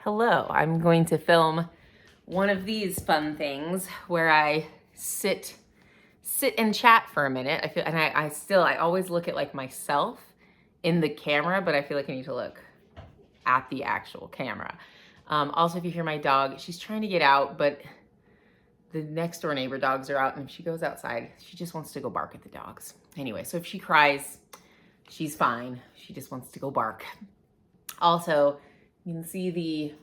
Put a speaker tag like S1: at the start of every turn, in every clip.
S1: Hello, I'm going to film one of these fun things where I sit and chat for a minute. I feel, and I always look at like myself in the camera, but I feel like I need to look at the actual camera. Also, if you hear my dog, she's trying to get out, but the next door neighbor dogs are out, and if she goes outside, she just wants to go bark at the dogs. Anyway, so if she cries, she's fine. She just wants to go bark. Also, you can see the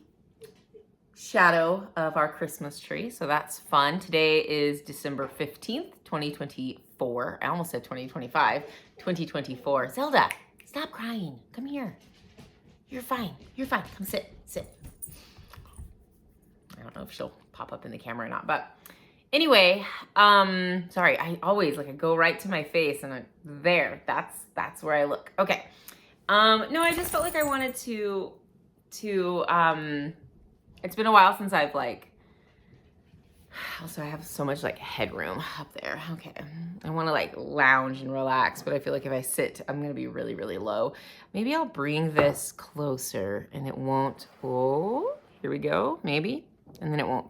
S1: shadow of our Christmas tree, so that's fun. Today is December 15th, 2024. I almost said 2025. 2024. Zelda, stop crying. Come here. You're fine. You're fine. Come sit. I don't know if she'll pop up in the camera or not, but anyway, sorry, I always I go right to my face and that's where I look. Okay. No, I just felt like I wanted to it's been a while since I've also I have so much headroom up there. Okay. I want to lounge and relax, but I feel like if I sit, I'm going to be really, really low. Maybe I'll bring this closer and it won't, oh, here we go, maybe. And then it won't,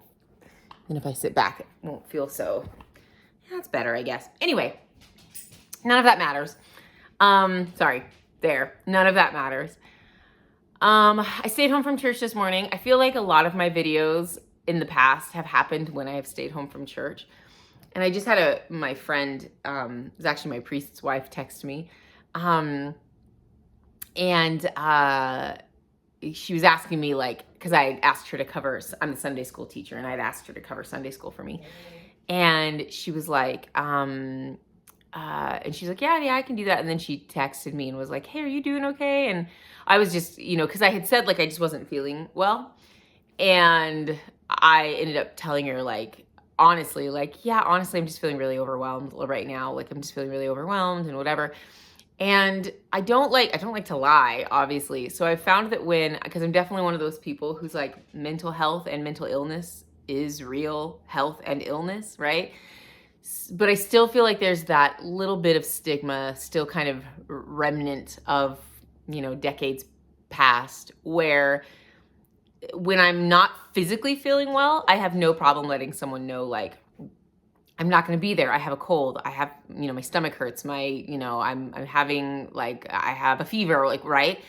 S1: and if I sit back, it won't feel so, yeah, that's better, I guess. Anyway, none of that matters. Sorry, there, none of that matters. I stayed home from church this morning. I feel like a lot of my videos in the past have happened when I have stayed home from church. And I just had my friend, it was actually my priest's wife, text me. She was asking me because I asked her to cover, I'm a Sunday school teacher, and I'd asked her to cover Sunday school for me. And she was like, and she's like, yeah, I can do that. And then she texted me and was like, hey, are you doing okay? And I was just, because I had said I just wasn't feeling well. And I ended up telling her honestly, yeah, honestly, I'm just feeling really overwhelmed right now. I'm just feeling really overwhelmed and whatever. And I don't like to lie, obviously. So I found that because I'm definitely one of those people who's mental health and mental illness is real health and illness, right? But I still feel like there's that little bit of stigma still kind of remnant of, decades past, where when I'm not physically feeling well, I have no problem letting someone know, I'm not going to be there. I have a cold. I have, my stomach hurts. I'm having, I have a fever, right?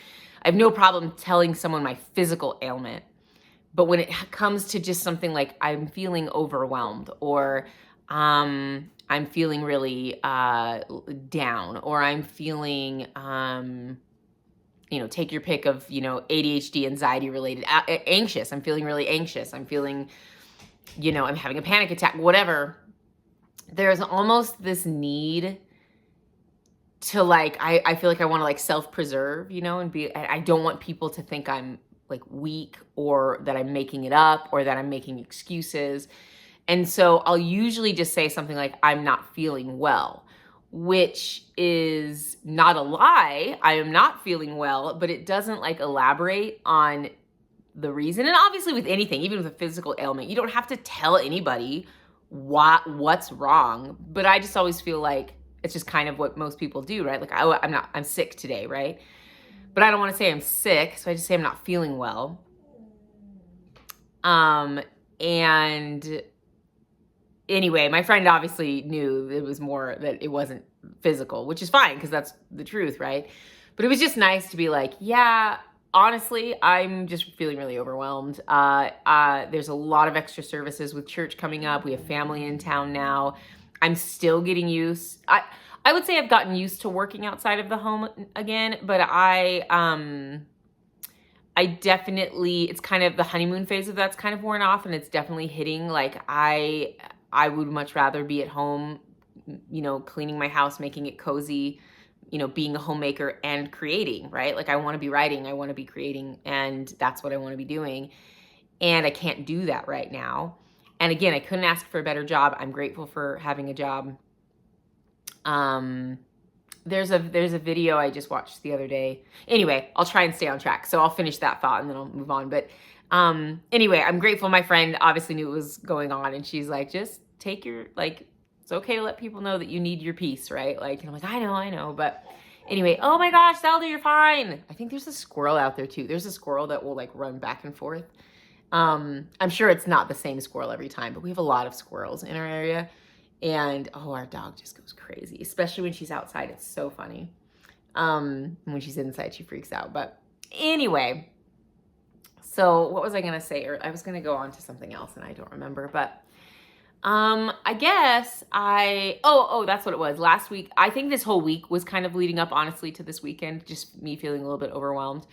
S1: I have no problem telling someone my physical ailment. But when it comes to just something I'm feeling overwhelmed, or I'm feeling really down, or I'm feeling, take your pick of, ADHD, anxiety related, anxious. I'm feeling really anxious. I'm feeling, I'm having a panic attack, whatever. There's almost this need to I feel like I want to self-preserve, and I don't want people to think I'm weak, or that I'm making it up, or that I'm making excuses. And so I'll usually just say something like, I'm not feeling well, which is not a lie. I am not feeling well, but it doesn't elaborate on the reason. And obviously with anything, even with a physical ailment, you don't have to tell anybody what's wrong. But I just always feel like it's just kind of what most people do, right? I'm sick today, right? But I don't want to say I'm sick, so I just say I'm not feeling well. And anyway, my friend obviously knew it was more that it wasn't physical, which is fine because that's the truth, right? But it was just nice to be yeah, honestly, I'm just feeling really overwhelmed. There's a lot of extra services with church coming up. We have family in town now. I'm still getting used. I would say I've gotten used to working outside of the home again, but I definitely, it's kind of the honeymoon phase of that's kind of worn off, and it's definitely hitting. I would much rather be at home, cleaning my house, making it cozy, being a homemaker and creating, right? I want to be writing, I want to be creating, and that's what I want to be doing. And I can't do that right now. And again, I couldn't ask for a better job. I'm grateful for having a job. There's a video I just watched the other day. Anyway, I'll try and stay on track. So I'll finish that thought and then I'll move on. But anyway, I'm grateful. My friend obviously knew what was going on, and she's just take your, it's okay to let people know that you need your peace, right? And I'm I know. But Anyway, oh my gosh, Zelda, you're fine. I think there's a squirrel out there too. There's a squirrel that will like run back and forth. I'm sure it's not the same squirrel every time, but we have a lot of squirrels in our area. And oh, our dog just goes crazy, especially when she's outside. It's so funny. When she's inside, she freaks out. But anyway, so what was I gonna say? Or I was gonna go on to something else and I don't remember. But I guess that's what it was. Last week, I think this whole week was kind of leading up, honestly, to this weekend, just me feeling a little bit overwhelmed.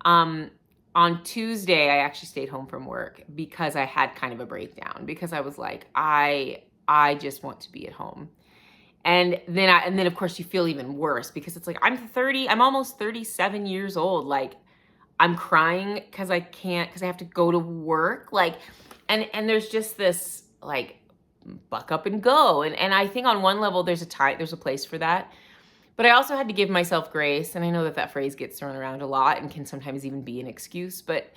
S1: On Tuesday, I actually stayed home from work because I had kind of a breakdown, because I was like, I just want to be at home. And then of course you feel even worse because it's like, I'm almost 37 years old. Like I'm crying because I have to go to work. Like, and there's just this like, buck up and go. And I think on one level there's a place for that. But I also had to give myself grace. And I know that phrase gets thrown around a lot and can sometimes even be an excuse, but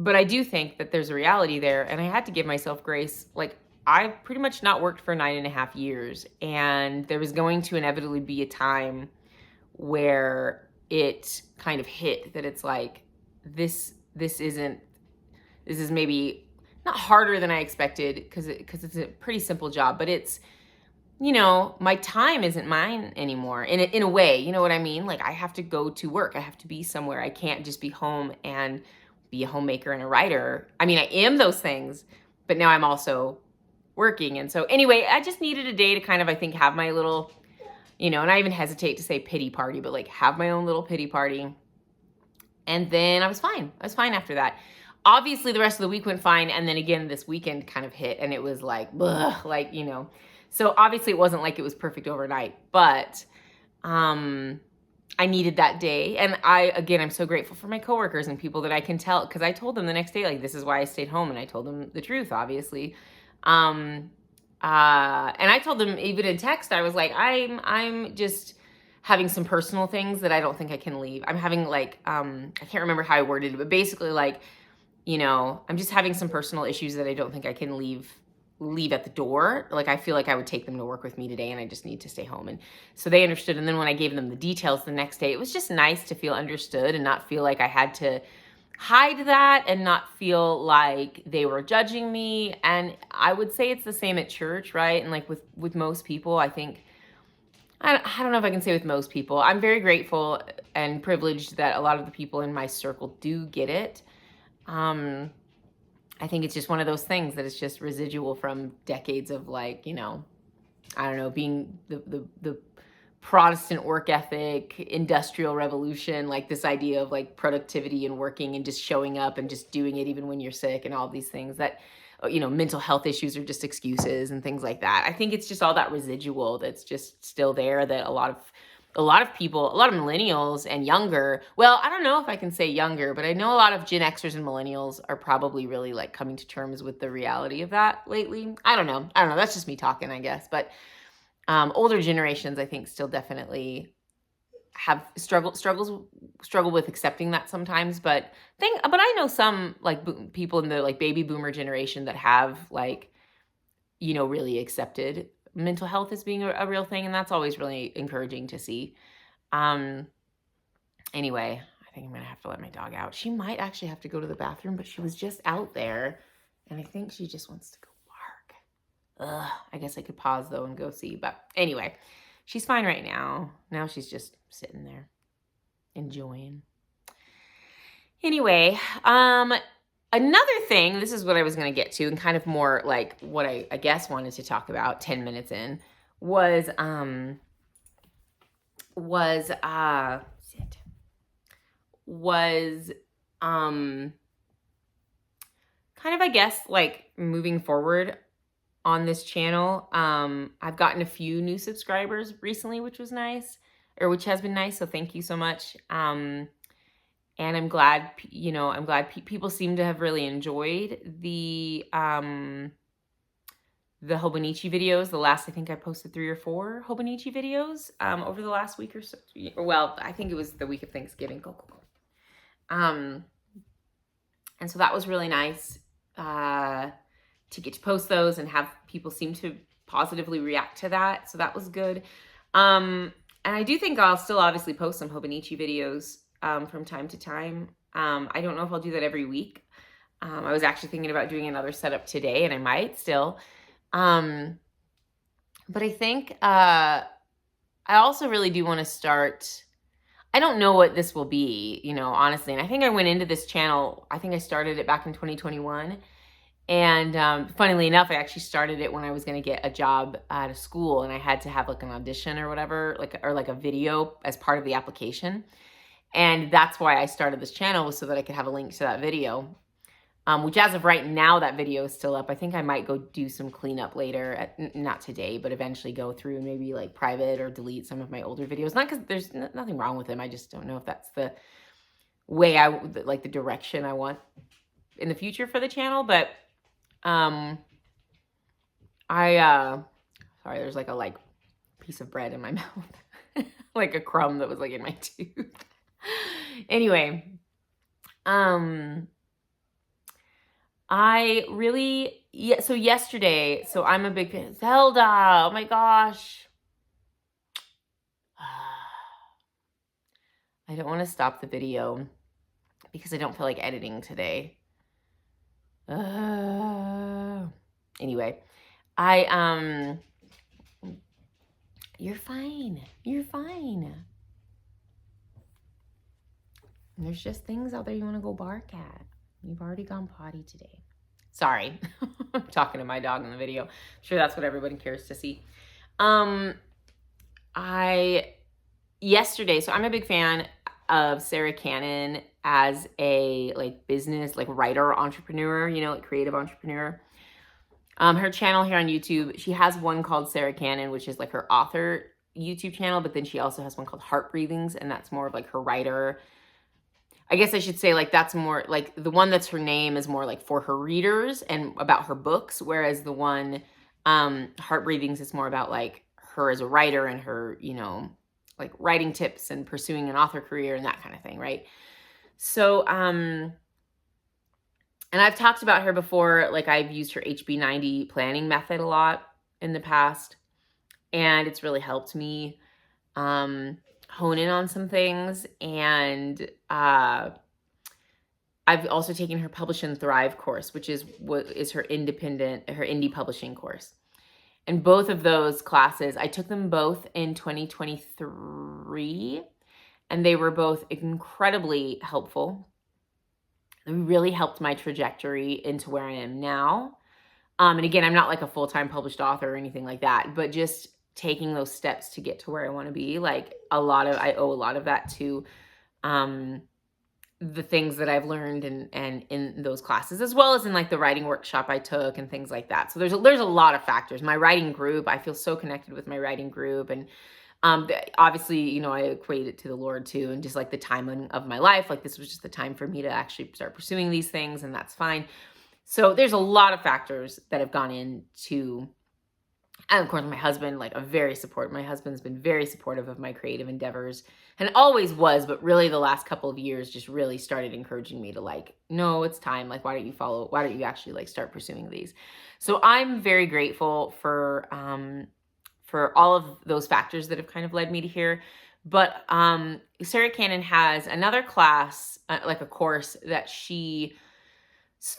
S1: I do think that there's a reality there. And I had to give myself grace. Like I've pretty much not worked for 9.5 years. And there was going to inevitably be a time where it kind of hit that it's like, this is maybe not harder than I expected because it's a pretty simple job, but it's, my time isn't mine anymore in a way, you know what I mean? Like I have to go to work. I have to be somewhere. I can't just be home and be a homemaker and a writer. I mean, I am those things, but now I'm also working. And so anyway, I just needed a day to kind of, I think, have my little, and I even hesitate to say pity party, but like have my own little pity party. And then I was fine. I was fine after that. Obviously the rest of the week went fine. And then again, this weekend kind of hit and it was like, ugh, like, so obviously it wasn't like it was perfect overnight, but I needed that day. And I'm so grateful for my coworkers and people that I can tell, because I told them the next day, like, this is why I stayed home. And I told them the truth, obviously. And I told them even in text, I was like, I'm just having some personal things that I don't think I can leave. I'm having like, I can't remember how I worded it, but basically like, I'm just having some personal issues that I don't think I can leave at the door. Like I feel like I would take them to work with me today and I just need to stay home. And so they understood. And then when I gave them the details the next day, it was just nice to feel understood and not feel like I had to hide that and not feel like they were judging me. And I would say it's the same at church, right? And like with most people, I think, I don't know if I can say with most people, I'm very grateful and privileged that a lot of the people in my circle do get it. I think it's just one of those things that it's just residual from decades of like, I don't know, being the Protestant work ethic, industrial revolution, like this idea of like productivity and working and just showing up and just doing it even when you're sick and all these things that, mental health issues are just excuses and things like that. I think it's just all that residual that's just still there that a lot of people, a lot of millennials and younger, well, I don't know if I can say younger, but I know a lot of Gen Xers and millennials are probably really like coming to terms with the reality of that lately. I don't know. That's just me talking, I guess. But older generations, I think, still definitely have struggle with accepting that sometimes. But I know some like people in the like baby boomer generation that have like, really accepted mental health as being a real thing. And that's always really encouraging to see. Anyway, I think I'm going to have to let my dog out. She might actually have to go to the bathroom, but she was just out there and I think she just wants to go bark. I guess I could pause though and go see, but anyway, she's fine right now. Now she's just sitting there enjoying. Anyway, another thing, this is what I was going to get to and kind of more like what I guess wanted to talk about 10 minutes in was kind of, I guess, like moving forward on this channel. I've gotten a few new subscribers recently, which has been nice. So thank you so much. And I'm glad, people seem to have really enjoyed the Hobonichi videos. I think I posted 3 or 4 Hobonichi videos over the last week or so. Well, I think it was the week of Thanksgiving. Go. And so that was really nice to get to post those and have people seem to positively react to that. So that was good. And I do think I'll still obviously post some Hobonichi videos from time to time. I don't know if I'll do that every week. I was actually thinking about doing another setup today, and I might still. But I think I also really do want to start. I don't know what this will be, honestly. And I think I went into this channel, I think I started it back in 2021. And funnily enough, I actually started it when I was going to get a job at a school, and I had to have like an audition or whatever, or like a video as part of the application. And that's why I started this channel, was so that I could have a link to that video. Which as of right now, that video is still up. I think I might go do some cleanup later, not today, but eventually go through and maybe like private or delete some of my older videos. Not because there's nothing wrong with them. I just don't know if that's the way the direction I want in the future for the channel. But sorry, there's like a piece of bread in my mouth, like a crumb that was like in my tooth. Anyway, so yesterday, so I'm a big fan. Zelda, oh my gosh. I don't want to stop the video because I don't feel like editing today. Anyway, you're fine. You're fine. And there's just things out there you want to go bark at. You've already gone potty today. Sorry. I'm talking to my dog in the video. I'm sure that's what everybody cares to see. Yesterday, so I'm a big fan of Sarra Cannon as a business, writer, entrepreneur, creative entrepreneur. Her channel here on YouTube, she has one called Sarra Cannon, which is her author YouTube channel, but then she also has one called Heart Breathings, and that's more of her writer. I guess I should say that's more the one that's her name is more for her readers and about her books, whereas the one Heart Breathings is more about her as a writer and her, writing tips and pursuing an author career and that kind of thing, right? So, and I've talked about her before, I've used her HB90 planning method a lot in the past, and it's really helped me hone in on some things. And I've also taken her Publish and Thrive course, which is her indie publishing course. And both of those classes, I took them both in 2023, and they were both incredibly helpful. They really helped my trajectory into where I am now. And again, I'm not a full-time published author or anything like that, but just taking those steps to get to where I want to be, I owe a lot of that to the things that I've learned and in those classes, as well as in the writing workshop I took and things like that. So there's a lot of factors. My writing group, I feel so connected with my writing group, and obviously, I equate it to the Lord too, and just the time of my life. This was just the time for me to actually start pursuing these things, and that's fine. So there's a lot of factors that have gone into. And of course, my husband, my husband's been very supportive of my creative endeavors, and always was, but really the last couple of years just really started encouraging me to no, it's time. Why don't you actually start pursuing these? So I'm very grateful for all of those factors that have kind of led me to here. But Sarra Cannon has another class, a course that she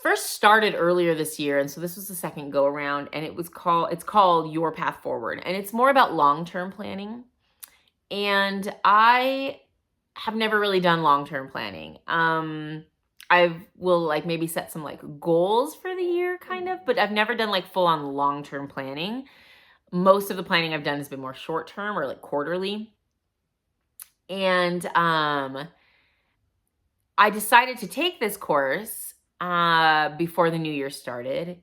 S1: first started earlier this year, and so this was the second go around, and it's called Your Path Forward, and it's more about long-term planning. And I have never really done long-term planning. I will maybe set some goals for the year kind of, but I've never done full-on long-term planning. Most of the planning I've done has been more short-term or quarterly. And I decided to take this course before the new year started.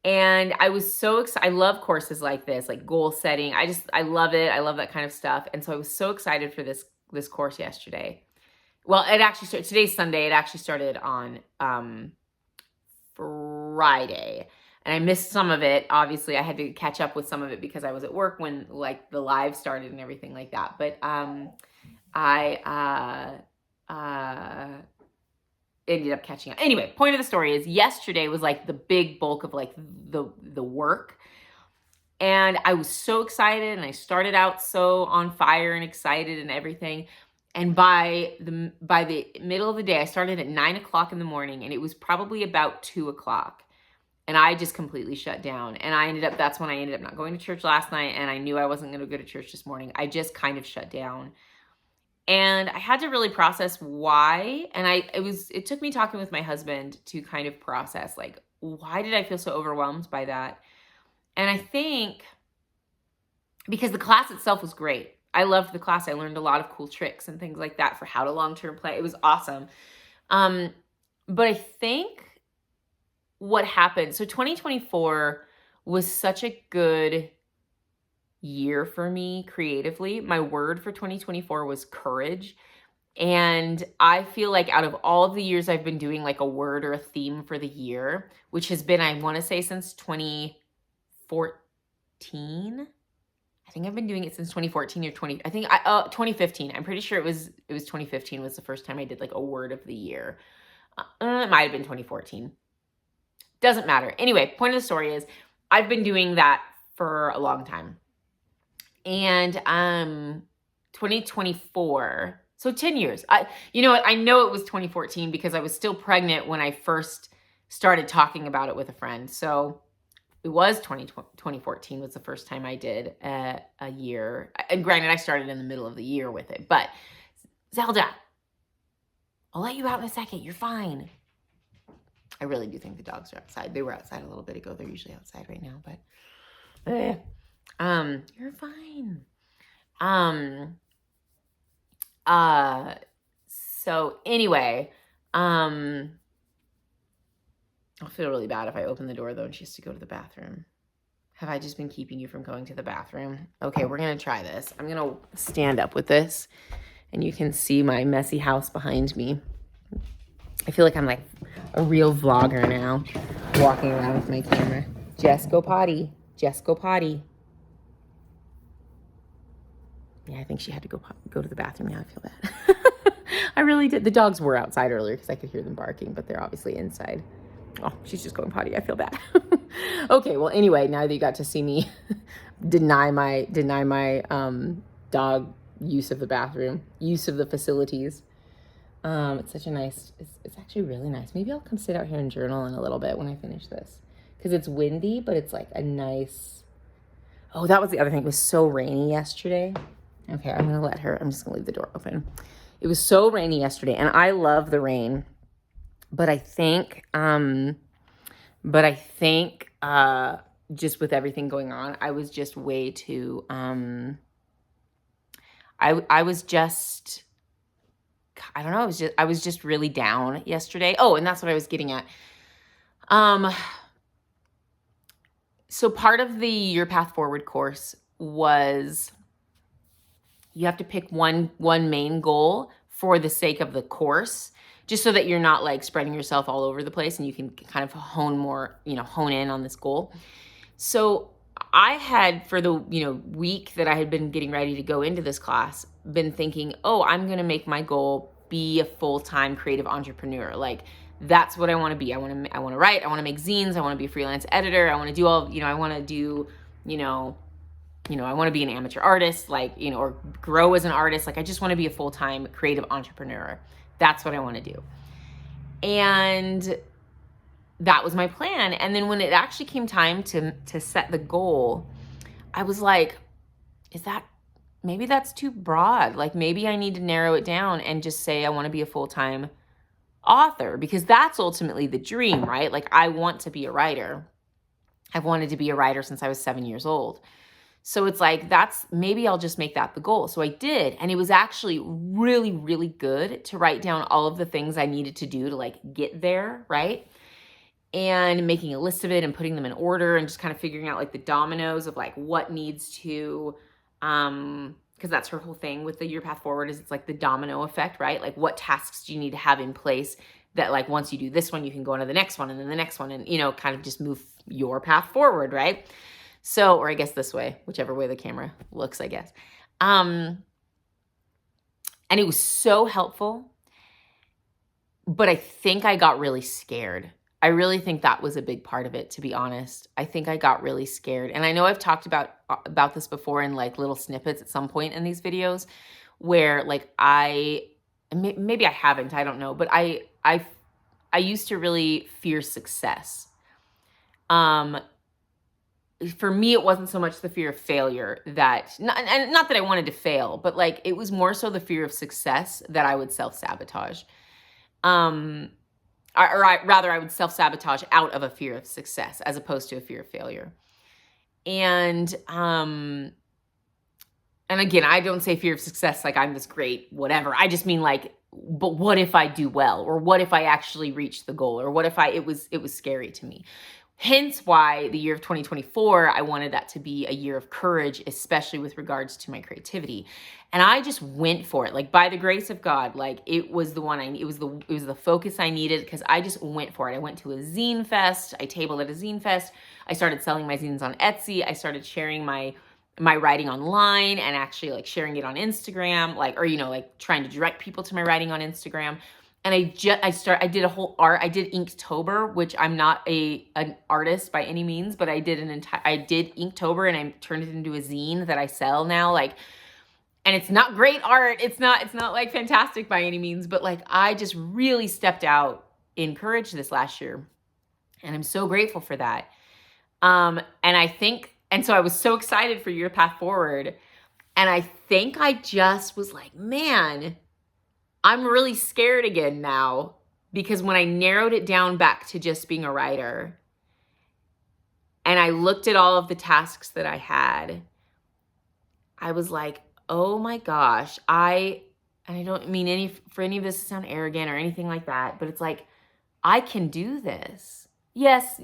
S1: And I was so excited. I love courses like this, goal setting. I love it. I love that kind of stuff. And so I was so excited for this course yesterday. Well, it actually started, today's Sunday. It actually started on Friday. And I missed some of it. Obviously, I had to catch up with some of it because I was at work when the live started and everything like that. But I ended up catching up. Anyway, point of the story is yesterday was the big bulk of the work. And I was so excited, and I started out so on fire and excited and everything. And by the middle of the day, I started at 9 o'clock in the morning, and it was probably about 2 o'clock. And I just completely shut down. And that's when I ended up not going to church last night. And I knew I wasn't going to go to church this morning. I just kind of shut down. And I had to really process why. And it took me talking with my husband to kind of process, like, why did I feel so overwhelmed by that? And I think because the class itself was great. I loved the class. I learned a lot of cool tricks and things like that for how to long-term play. It was awesome. But I think what happened, so 2024 was such a good year for me creatively. My word for 2024 was courage. And I feel like out of all of the years I've been doing like a word or a theme for the year, which has been, I want to say since 2014. I think I've been doing it since 2014 or 2015. I'm pretty sure it was 2015 was the first time I did like a word of the year. It might have been 2014. Doesn't matter. Anyway, point of the story is I've been doing that for a long time. And 2024, so 10 years. You know what? I know it was 2014 because I was still pregnant when I first started talking about it with a friend. So it was 2014 was the first time I did a year. And granted, I started in the middle of the year with it. But Zelda, I'll let you out in a second. You're fine. I really do think the dogs are outside. They were outside a little bit ago. They're usually outside right now, but you're fine. So anyway, I'll feel really bad if I open the door though and she has to go to the bathroom. Have I just been keeping you from going to the bathroom? Okay, we're gonna try this. I'm gonna stand up with this and you can see my messy house behind me. I feel like I'm like a real vlogger now, walking around with my camera. Jess, go potty. Jess, go potty. Yeah, I think she had to go to the bathroom. Now I feel bad. I really did. The dogs were outside earlier because I could hear them barking, but they're obviously inside. Oh, she's just going potty. I feel bad. Okay, well, anyway, now that you got to see me deny my dog use of the bathroom, use of the facilities. It's such a nice, it's actually really nice. Maybe I'll come sit out here and journal in a little bit when I finish this. Because it's windy, but it's like a nice, oh, that was the other thing. It was so rainy yesterday. Okay, I'm just gonna leave the door open. It was so rainy yesterday, and I love the rain. But I think just with everything going on, I was just way too, I was just, I don't know, I was just really down yesterday. Oh, and that's what I was getting at. So part of the Your Path Forward course was you have to pick one main goal for the sake of the course, just so that you're not like spreading yourself all over the place and you can kind of hone in on this goal. So I had, for the week that I had been getting ready to go into this class, been thinking, oh, I'm going to make my goal be a full-time creative entrepreneur. Like, that's what I want to be. I want to write. I want to make zines. I want to be a freelance editor. I want to do I want to do, I want to be an amateur artist, or grow as an artist. Like, I just want to be a full-time creative entrepreneur. That's what I want to do. And that was my plan. And then when it actually came time to set the goal, I was like, maybe that's too broad. Like, maybe I need to narrow it down and just say I want to be a full-time author, because that's ultimately the dream, right? Like, I want to be a writer. I've wanted to be a writer since I was 7 years old. So it's like, maybe I'll just make that the goal. So I did. And it was actually really, really good to write down all of the things I needed to do to like get there, right? And making a list of it and putting them in order and just kind of figuring out like the dominoes of like what needs to, because that's her whole thing with the Your Path Forward, is it's like the domino effect, right? Like, what tasks do you need to have in place that like once you do this one, you can go on to the next one and then the next one and, kind of just move your path forward, right? So, or I guess this way, whichever way the camera looks, I guess. And it was so helpful, but I think I got really scared. I really think that was a big part of it, to be honest. I think I got really scared. And I know I've talked about this before in like little snippets at some point in these videos where like maybe I haven't, I don't know, but I used to really fear success. For me, it wasn't so much the fear of failure and not that I wanted to fail, but like it was more so the fear of success that I would self-sabotage. Rather, I would self-sabotage out of a fear of success as opposed to a fear of failure. And again, I don't say fear of success like I'm this great whatever. I just mean like, but what if I do well? Or what if I actually reach the goal? Or what if it was scary to me? Hence why the year of 2024, I wanted that to be a year of courage, especially with regards to my creativity. And I just went for it. Like by the grace of God, like it was the one it was the focus I needed because I just went for it. I went to a zine fest. I tabled at a zine fest. I started selling my zines on Etsy. I started sharing my writing online and actually like sharing it on Instagram, like trying to direct people to my writing on Instagram. And I did a whole I did Inktober, which I'm not an artist by any means, but I did Inktober and I turned it into a zine that I sell now. Like, and it's not great art. It's not like fantastic by any means, but like I just really stepped out in courage this last year. And I'm so grateful for that. And so I was so excited for your path forward. And I think I just was like, man, I'm really scared again now, because when I narrowed it down back to just being a writer and I looked at all of the tasks that I had, I was like, oh my gosh, and I don't mean for any of this to sound arrogant or anything like that, but it's like, I can do this. Yes,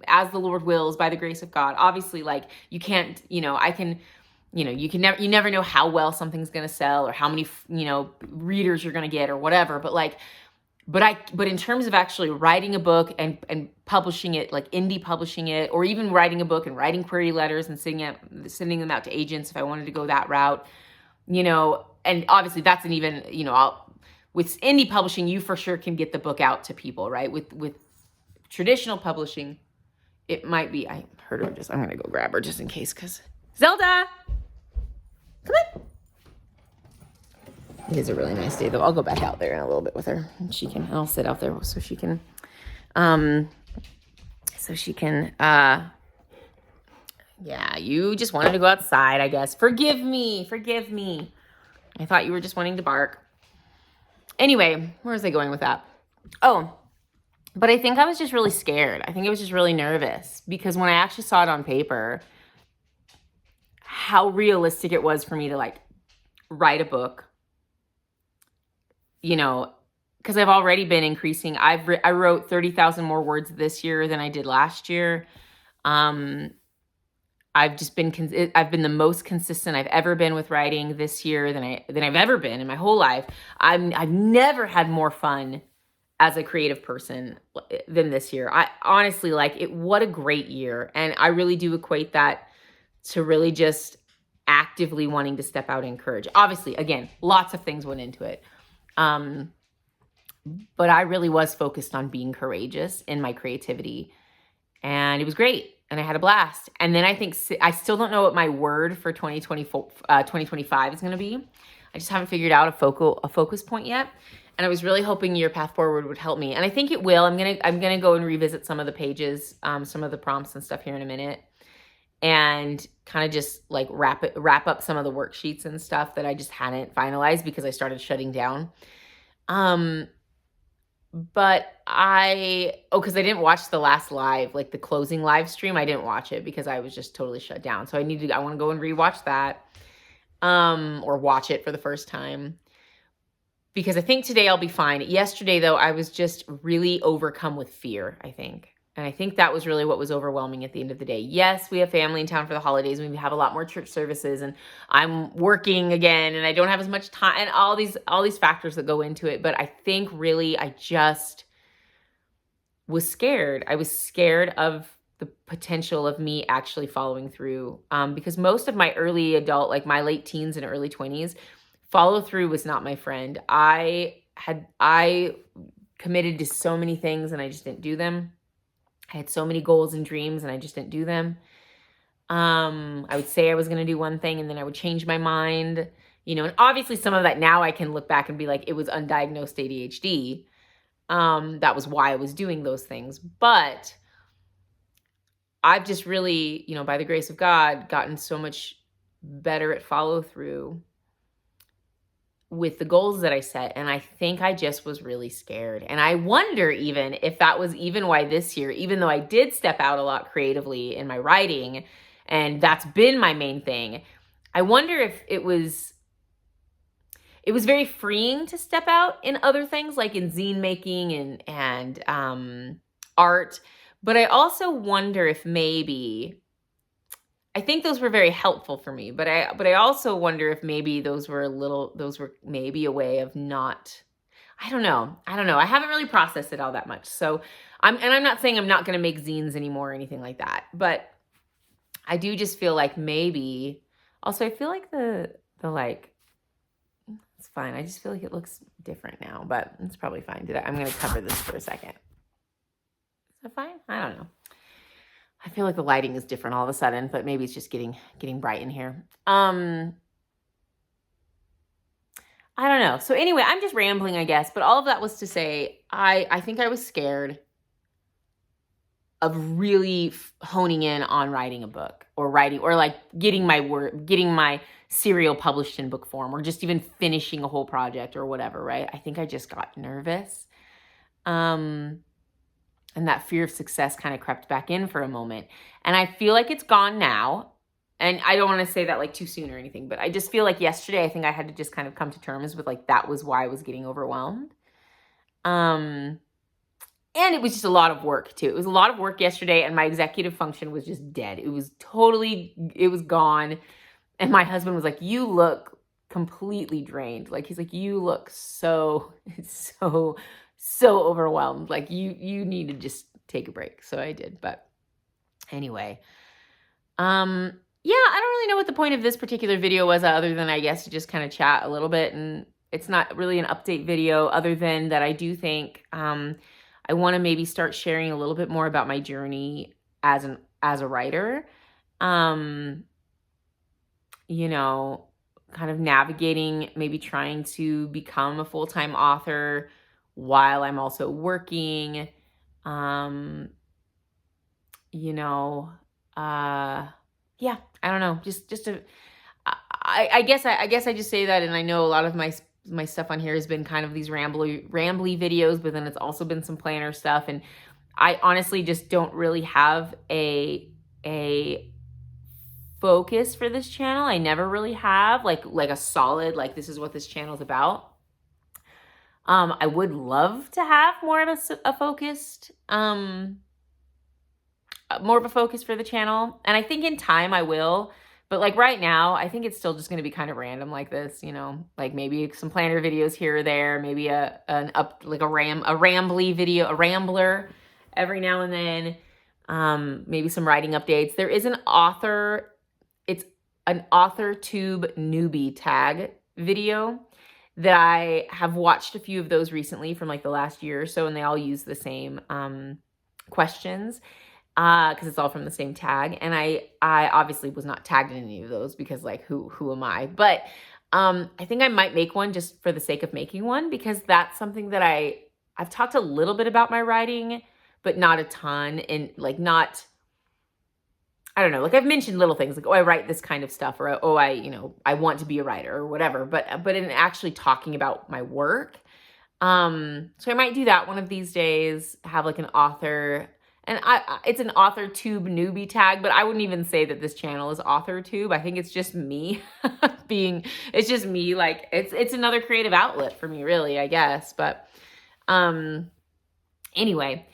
S1: as the Lord wills, by the grace of God. Obviously, like you can't, I can, you never know how well something's going to sell or how many, readers you're going to get or whatever. But in terms of actually writing a book and publishing it, like indie publishing it, or even writing a book and writing query letters and sending them out to agents if I wanted to go that route, and obviously that's an even, with indie publishing, you for sure can get the book out to people, right? With traditional publishing, it might be, I heard her I'm going to go grab her just in case, because Zelda! Come on. It is a really nice day, though. I'll go back out there in a little bit with her, and I'll sit out there so she can, yeah, you just wanted to go outside, I guess. Forgive me. I thought you were just wanting to bark. Anyway, where was I going with that? Oh, but I think I was just really scared. I think I was just really nervous because when I actually saw it on paper, how realistic it was for me to like write a book, because I've already been increasing. I wrote 30,000 more words this year than I did last year. I've been the most consistent I've ever been with writing this year than I've ever been in my whole life. I've never had more fun as a creative person than this year. I honestly what a great year. And I really do equate that to really just actively wanting to step out in courage. Obviously, again, lots of things went into it. But I really was focused on being courageous in my creativity, and it was great. And I had a blast. And then I think I still don't know what my word for 2025 is going to be. I just haven't figured out a focus point yet. And I was really hoping your path forward would help me. And I think it will. I'm gonna go and revisit some of the pages, some of the prompts and stuff here in a minute, and kind of just like wrap up some of the worksheets and stuff that I just hadn't finalized because I started shutting down. But because I didn't watch the last live, like the closing live stream. I didn't watch it because I was just totally shut down. So I want to go and rewatch that, or watch it for the first time, because I think today I'll be fine. Yesterday though, I was just really overcome with fear, I think. And I think that was really what was overwhelming at the end of the day. Yes, we have family in town for the holidays. We have a lot more church services, and I'm working again, and I don't have as much time, and all these factors that go into it. But I think really I just was scared. I was scared of the potential of me actually following through, because most of my early adult, like my late teens and early 20s, follow through was not my friend. I committed to so many things and I just didn't do them. I had so many goals and dreams and I just didn't do them. I would say I was going to do one thing and then I would change my mind, and obviously some of that now I can look back and be like, it was undiagnosed ADHD. That was why I was doing those things. But I've just really, by the grace of God, gotten so much better at follow through with the goals that I set. And I think I just was really scared. And I wonder even if that was even why this year, even though I did step out a lot creatively in my writing, and that's been my main thing, I wonder if it was very freeing to step out in other things, like in zine making and art. But I also wonder if maybe, I think those were very helpful for me, but I also wonder if maybe those were maybe a way of not, I don't know. I haven't really processed it all that much. So I'm not saying I'm not going to make zines anymore or anything like that, but I do just feel like maybe, also I feel like the it's fine. I just feel like it looks different now, but it's probably fine. I'm going to cover this for a second. Is that fine? I don't know. I feel like the lighting is different all of a sudden, but maybe it's just getting bright in here. I don't know. So anyway, I'm just rambling, I guess. But all of that was to say, I think I was scared of really honing in on writing a book or like getting my serial published in book form, or just even finishing a whole project or whatever, right? I think I just got nervous. And that fear of success kind of crept back in for a moment. And I feel like it's gone now. And I don't want to say that like too soon or anything, but I just feel like yesterday, I think I had to just kind of come to terms with like, that was why I was getting overwhelmed. And it was just a lot of work too. It was a lot of work yesterday, and my executive function was just dead. It was gone. And my husband was like, you look completely drained. Like, he's like, you look so overwhelmed. Like you need to just take a break. So I did. But anyway, yeah, I don't really know what the point of this particular video was, other than I guess to just kind of chat a little bit. And it's not really an update video, other than that I do think I want to maybe start sharing a little bit more about my journey as a writer. Kind of navigating, maybe trying to become a full-time author while I'm also working. Yeah, I don't know. I guess I just say that, and I know a lot of my stuff on here has been kind of these rambly videos, but then it's also been some planner stuff, and I honestly just don't really have a focus for this channel. I never really have like a solid, like, this is what this channel is about. I would love to have more of a focus for the channel. And I think in time I will, but like right now, I think it's still just going to be kind of random like this, like maybe some planner videos here or there, maybe a rambly video, a rambler every now and then, maybe some writing updates. There is it's an author tube newbie tag video that I have watched a few of those recently from like the last year or so, and they all use the same questions because it's all from the same tag. And I obviously was not tagged in any of those because like who am I? But I think I might make one just for the sake of making one, because that's something that I've talked a little bit about my writing, but not a ton, and like not, I don't know, like I've mentioned little things like, oh, I write this kind of stuff, or, oh, I want to be a writer or whatever, but in actually talking about my work. So I might do that one of these days, have like an author, and it's an author tube newbie tag, but I wouldn't even say that this channel is author tube. I think it's just me it's just me. Like it's another creative outlet for me, really, I guess. But, anyway,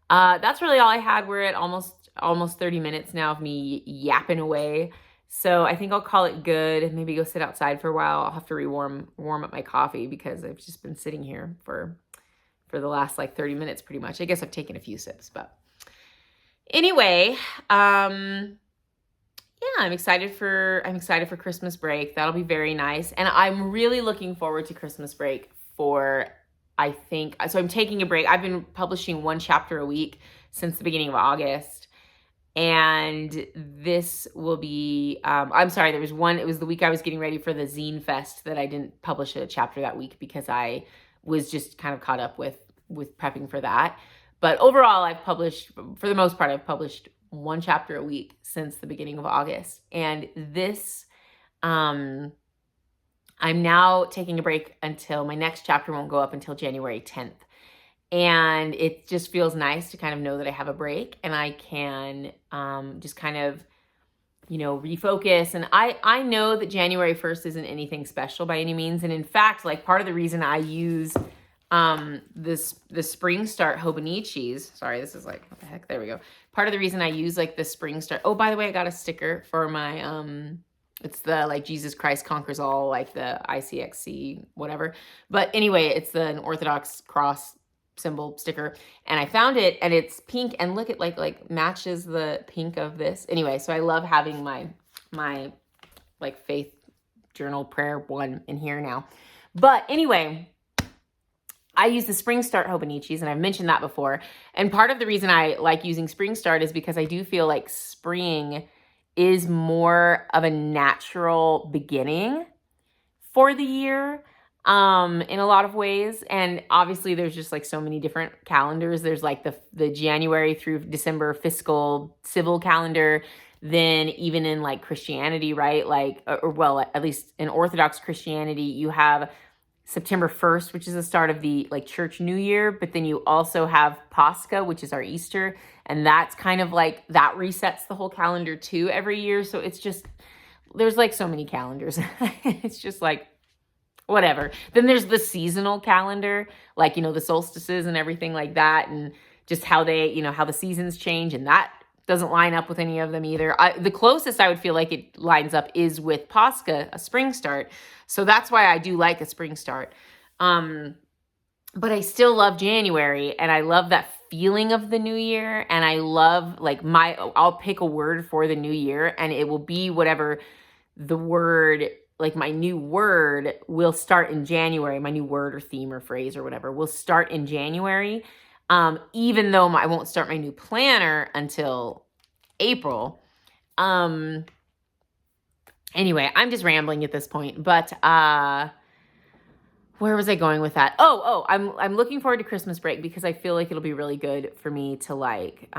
S1: that's really all I had. We're at almost 30 minutes now of me yapping away. So I think I'll call it good. Maybe go sit outside for a while. I'll have to warm up my coffee because I've just been sitting here for the last like 30 minutes pretty much. I guess I've taken a few sips, but anyway, yeah, I'm excited for Christmas break. That'll be very nice. And I'm really looking forward to Christmas break for I think, so I'm taking a break. I've been publishing 1 chapter a week since the beginning of August. And this will be, I'm sorry, it was the week I was getting ready for the Zine Fest that I didn't publish a chapter that week because I was just kind of caught up with prepping for that. But overall, I've published, for the most part, I've published 1 chapter a week since the beginning of August. And this, I'm now taking a break until my next chapter won't go up until January 10th. And it just feels nice to kind of know that I have a break and I can just kind of, refocus. And I know that January 1st isn't anything special by any means. And in fact, like part of the reason I use the Spring Start Hobonichis, sorry, this is like, what the heck, there we go. Part of the reason I use like the Spring Start, oh, by the way, I got a sticker for my, it's the like Jesus Christ Conquers All, like the ICXC, whatever. But anyway, it's an Orthodox cross symbol sticker, and I found it, and it's pink, and look, it like matches the pink of this. Anyway, so I love having my like faith journal prayer one in here now. But anyway, I use the Spring Start Hobonichis, and I've mentioned that before. And part of the reason I like using Spring Start is because I do feel like spring is more of a natural beginning for the year. In a lot of ways. And obviously there's just like so many different calendars. There's like the January through December fiscal civil calendar. Then even in like Christianity, right? Like, or well, at least in Orthodox Christianity, you have September 1st, which is the start of the like church new year. But then you also have Pascha, which is our Easter. And that's kind of like, that resets the whole calendar too every year. So it's just, there's like so many calendars. It's just like, whatever. Then there's the seasonal calendar, like, the solstices and everything like that. And just how they, how the seasons change. And that doesn't line up with any of them either. The closest I would feel like it lines up is with Pascha, a spring start. So that's why I do like a spring start. But I still love January, and I love that feeling of the new year. And I love like I'll pick a word for the new year, and it will be whatever the word, like my new word will start in January. My new word or theme or phrase or whatever will start in January. Even though I won't start my new planner until April. Anyway, I'm just rambling at this point, but, where was I going with that? I'm looking forward to Christmas break because I feel like it'll be really good for me to like,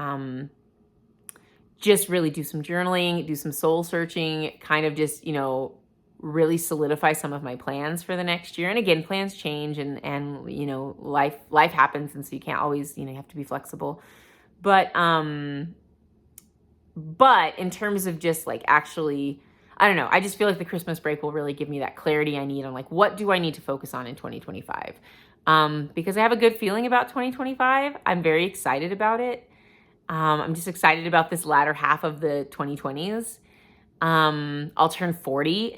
S1: just really do some journaling, do some soul searching, kind of just, really solidify some of my plans for the next year. And again, plans change and life happens. And so you can't always, you have to be flexible. But in terms of just like actually, I don't know, I just feel like the Christmas break will really give me that clarity I need on like, what do I need to focus on in 2025? Because I have a good feeling about 2025. I'm very excited about it. I'm just excited about this latter half of the 2020s. I'll turn 40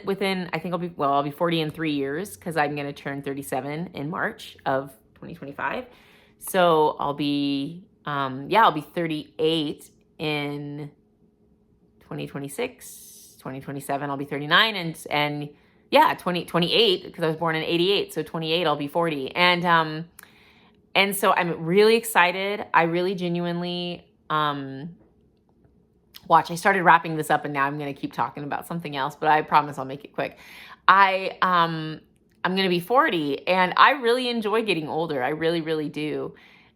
S1: within, I think I'll be 40 in 3 years because I'm going to turn 37 in March of 2025. So I'll be 38 in 2026, 2027, I'll be 39 and 2028 because I was born in 88. So 28, I'll be 40. And so I'm really excited. I really genuinely, watch, I started wrapping this up and now I'm going to keep talking about something else, but I promise I'll make it quick. I'm going to be 40 and I really enjoy getting older. I really, really do.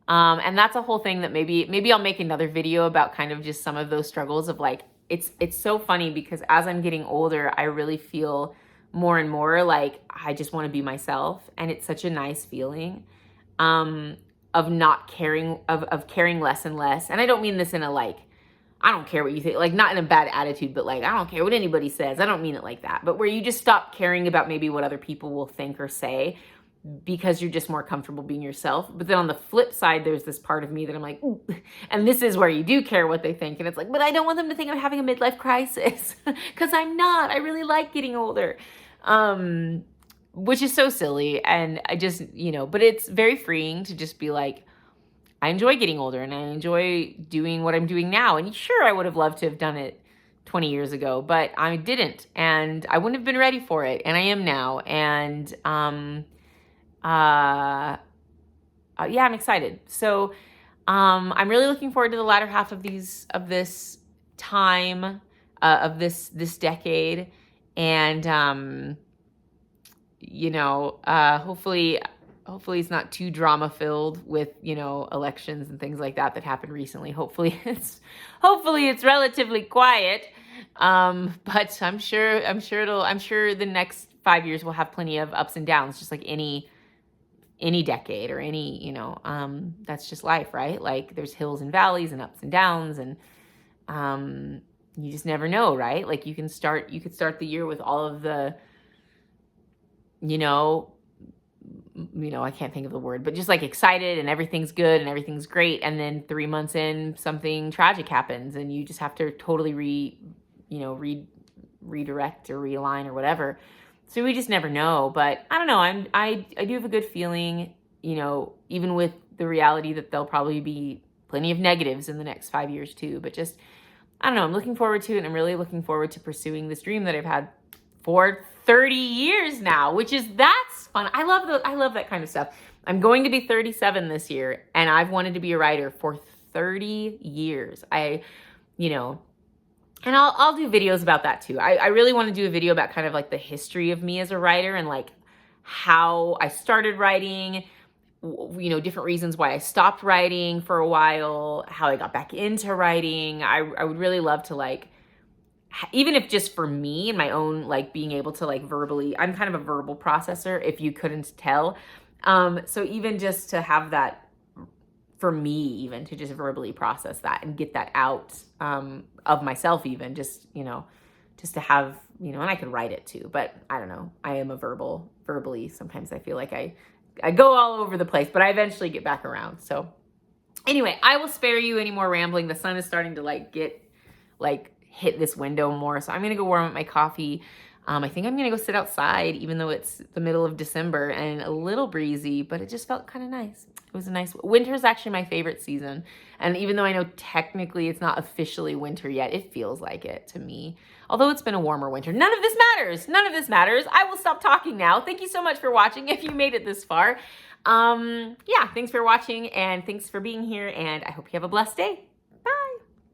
S1: And that's a whole thing that maybe I'll make another video about kind of just some of those struggles of like, it's so funny because as I'm getting older, I really feel more and more like I just want to be myself. And it's such a nice feeling, of not caring, of caring less and less. And I don't mean this in a like, I don't care what you think, like not in a bad attitude, but like, I don't care what anybody says. I don't mean it like that, but where you just stop caring about maybe what other people will think or say because you're just more comfortable being yourself. But then on the flip side, there's this part of me that I'm like, ooh, and this is where you do care what they think. And it's like, but I don't want them to think I'm having a midlife crisis because I'm not. I really like getting older, which is so silly. And I just, but it's very freeing to just be like, I enjoy getting older and I enjoy doing what I'm doing now. And sure, I would have loved to have done it 20 years ago, but I didn't. And I wouldn't have been ready for it. And I am now. And yeah, I'm excited. So I'm really looking forward to the latter half of this time, of this decade. And hopefully it's not too drama filled with, elections and things like that happened recently. Hopefully it's relatively quiet. But I'm sure the next 5 years will have plenty of ups and downs, just like any decade or any, that's just life, right? Like there's hills and valleys and ups and downs, and you just never know, right? Like you could start the year with all of the, I can't think of the word, but just like excited and everything's good and everything's great. And then 3 months in, something tragic happens and you just have to totally redirect or realign or whatever. So we just never know. But I don't know. I do have a good feeling, even with the reality that there'll probably be plenty of negatives in the next 5 years too. But just, I don't know. I'm looking forward to it. And I'm really looking forward to pursuing this dream that I've had for 30 years now, that's fun. I love that kind of stuff. I'm going to be 37 this year, and I've wanted to be a writer for 30 years. And I'll do videos about that too. I really want to do a video about kind of like the history of me as a writer and like how I started writing, different reasons why I stopped writing for a while, how I got back into writing. I would really love to, like, even if just for me and my own, like, being able to, like, verbally, I'm kind of a verbal processor, if you couldn't tell. So even just to have that for me, even to just verbally process that and get that out of myself, even just to have, and I could write it too, but I don't know. I am a verbally, sometimes I feel like I go all over the place, but I eventually get back around. So anyway, I will spare you any more rambling. The sun is starting to hit this window more. So I'm going to go warm up my coffee. I think I'm going to go sit outside, even though it's the middle of December and a little breezy, but it just felt kind of nice. It was a nice, winter is actually my favorite season. And even though I know technically it's not officially winter yet, it feels like it to me. Although it's been a warmer winter. None of this matters. I will stop talking now. Thank you so much for watching if you made it this far. Yeah, thanks for watching and thanks for being here, and I hope you have a blessed day.